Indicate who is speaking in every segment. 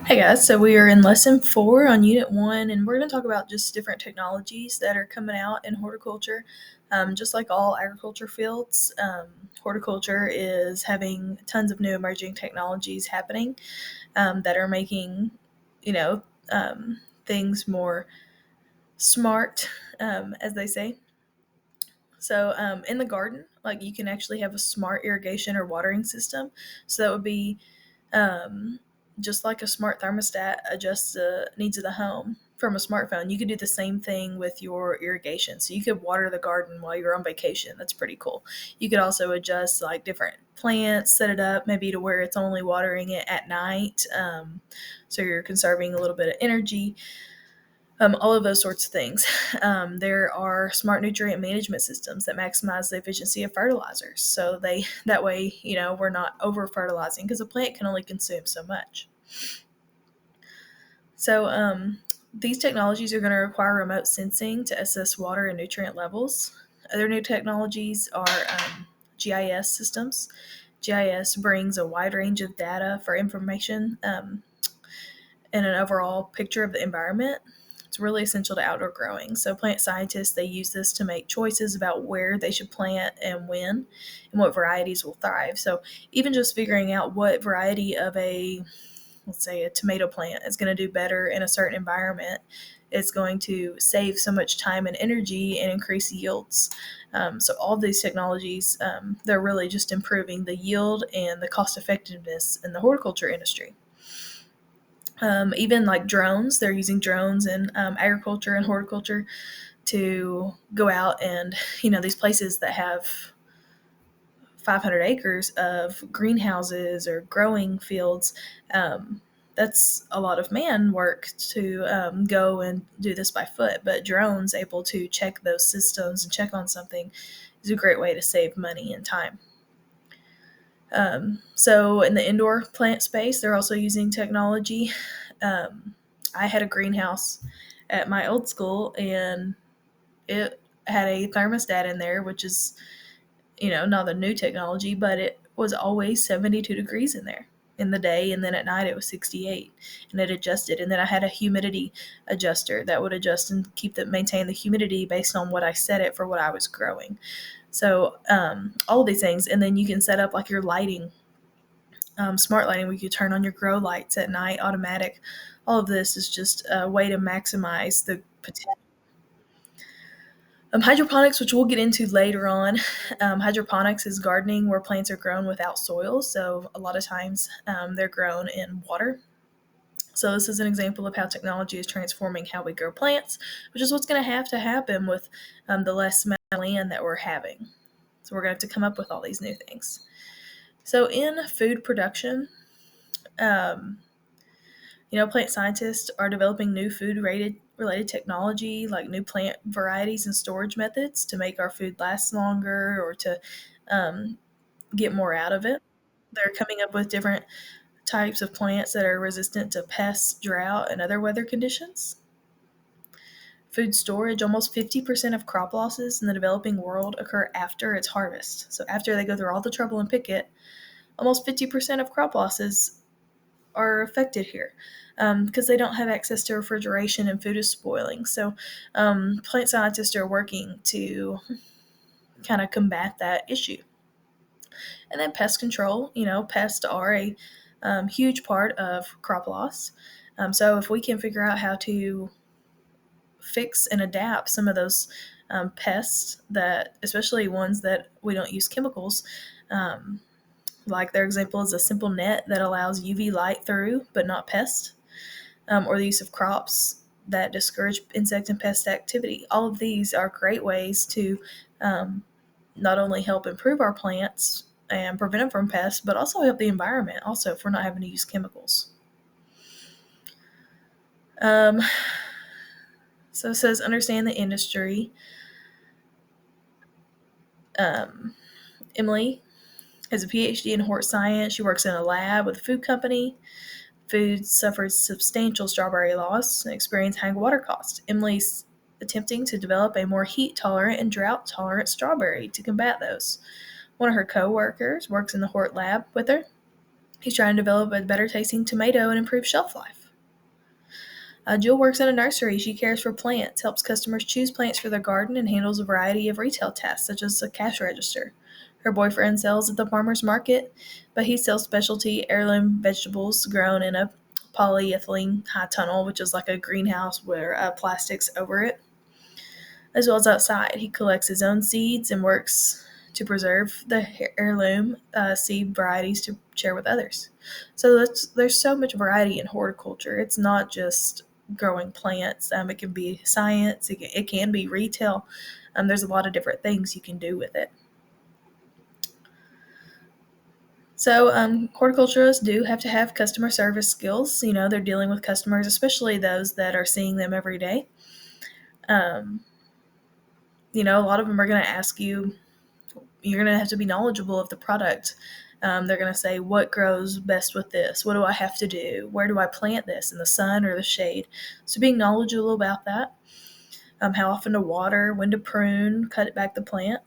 Speaker 1: Hey guys, so we are in lesson 4 on unit 1, and we're going to talk about just different technologies that are coming out in horticulture. Just like all agriculture fields, horticulture is having tons of new emerging technologies happening that are making, you know, things more smart, as they say. So in the garden, like you can actually have a smart irrigation or watering system. So that would be um, just like a smart thermostat adjusts the needs of the home from a smartphone. You could do the same thing with your irrigation. So you could water the garden while you're on vacation. That's pretty cool. You could also adjust like different plants, set it up maybe to where it's only watering it at night. So you're conserving a little bit of energy. All of those sorts of things. There are smart nutrient management systems that maximize the efficiency of fertilizers. So that way, we're not over fertilizing because a plant can only consume so much. So these technologies are going to require remote sensing to assess water and nutrient levels. Other new technologies are GIS systems. GIS brings a wide range of data for information and an overall picture of the environment. It's really essential to outdoor growing. So plant scientists, they use this to make choices about where they should plant and when and what varieties will thrive. So even just figuring out what variety of let's say a tomato plant is going to do better in a certain environment, it's going to save so much time and energy and increase yields. So all of these technologies, they're really just improving the yield and the cost effectiveness in the horticulture industry. Even like drones, they're using drones in agriculture and horticulture to go out and, these places that have 500 acres of greenhouses or growing fields. That's a lot of man work to go and do this by foot, but drones able to check those systems and check on something is a great way to save money and time. So in the indoor plant space, they're also using technology. I had a greenhouse at my old school, and it had a thermostat in there, which is, not the new technology, but it was always 72 degrees in there in the day, and then at night it was 68, and it adjusted. And then I had a humidity adjuster that would adjust and maintain the humidity based on what I set it for what I was growing. So all of these things, and then you can set up like your lighting, smart lighting, where you could turn on your grow lights at night, automatic. All of this is just a way to maximize the potential. Hydroponics, which we'll get into later on. Hydroponics is gardening where plants are grown without soil. So a lot of times they're grown in water. So this is an example of how technology is transforming how we grow plants, which is what's going to happen with the less amount of land that we're having. So we're going to have to come up with all these new things. So in food production, um, plant scientists are developing new food related technology like new plant varieties and storage methods to make our food last longer or to um, get more out of it. They're coming up with different types of plants that are resistant to pests, drought, and other weather conditions. Food storage, almost 50% of crop losses in the developing world occur after its harvest. So, after they go through all the trouble and pick it, almost 50% of crop losses are affected here because they don't have access to refrigeration and food is spoiling. So, plant scientists are working to kind of combat that issue. And then pest control, pests are a huge part of crop loss. So, if we can figure out how to fix and adapt some of those pests, that especially ones that we don't use chemicals, um, like their example is a simple net that allows UV light through but not pests, or the use of crops that discourage insect and pest activity. All of these are great ways to um, not only help improve our plants and prevent them from pests, but also help the environment, also, if we're not having to use chemicals. Um, so it says understand the industry. Emily has a PhD in hort science. She works in a lab with a food company. Food suffers substantial strawberry loss and experienced high water costs. Emily's attempting to develop a more heat tolerant and drought tolerant strawberry to combat those. One of her co-workers works in the hort lab with her. He's trying to develop a better tasting tomato and improve shelf life. Jill works in a nursery. She cares for plants, helps customers choose plants for their garden, and handles a variety of retail tasks, such as a cash register. Her boyfriend sells at the farmer's market, but he sells specialty heirloom vegetables grown in a polyethylene high tunnel, which is like a greenhouse where plastic's over it, as well as outside. He collects his own seeds and works to preserve the heirloom seed varieties to share with others. So there's so much variety in horticulture. It's not just growing plants. It can be science. It can be retail. There's a lot of different things you can do with it. So, horticulturists do have to have customer service skills. They're dealing with customers, especially those that are seeing them every day. Um, a lot of them are going to ask you, you're going to have to be knowledgeable of the product. They're going to say, what grows best with this? What do I have to do? Where do I plant this, in the sun or the shade? So, being knowledgeable about that, how often to water, when to prune, cut back the plant.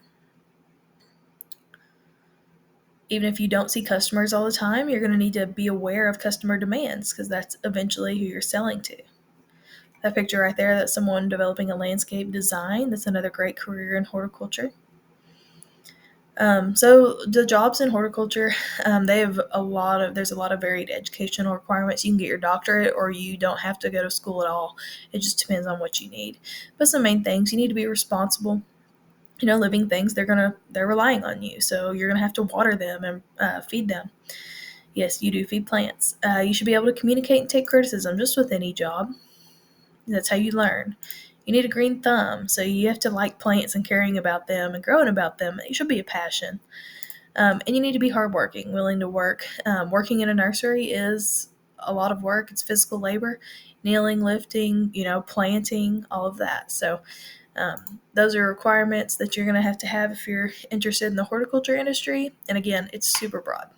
Speaker 1: Even if you don't see customers all the time, you're going to need to be aware of customer demands because that's eventually who you're selling to. That picture right there, that's someone developing a landscape design. That's another great career in horticulture. So the jobs in horticulture, they have there's a lot of varied educational requirements. You can get your doctorate or you don't have to go to school at all. It just depends on what you need. But some main things, you need to be responsible. Living things, they're relying on you. So you're going to have to water them and feed them. Yes, you do feed plants. You should be able to communicate and take criticism just with any job. That's how you learn. You need a green thumb, so you have to like plants and caring about them and growing about them. It should be a passion. And you need to be hardworking, willing to work. Working in a nursery is a lot of work. It's physical labor, kneeling, lifting, planting, all of that. So those are requirements that you're going to have if you're interested in the horticulture industry. And again, it's super broad.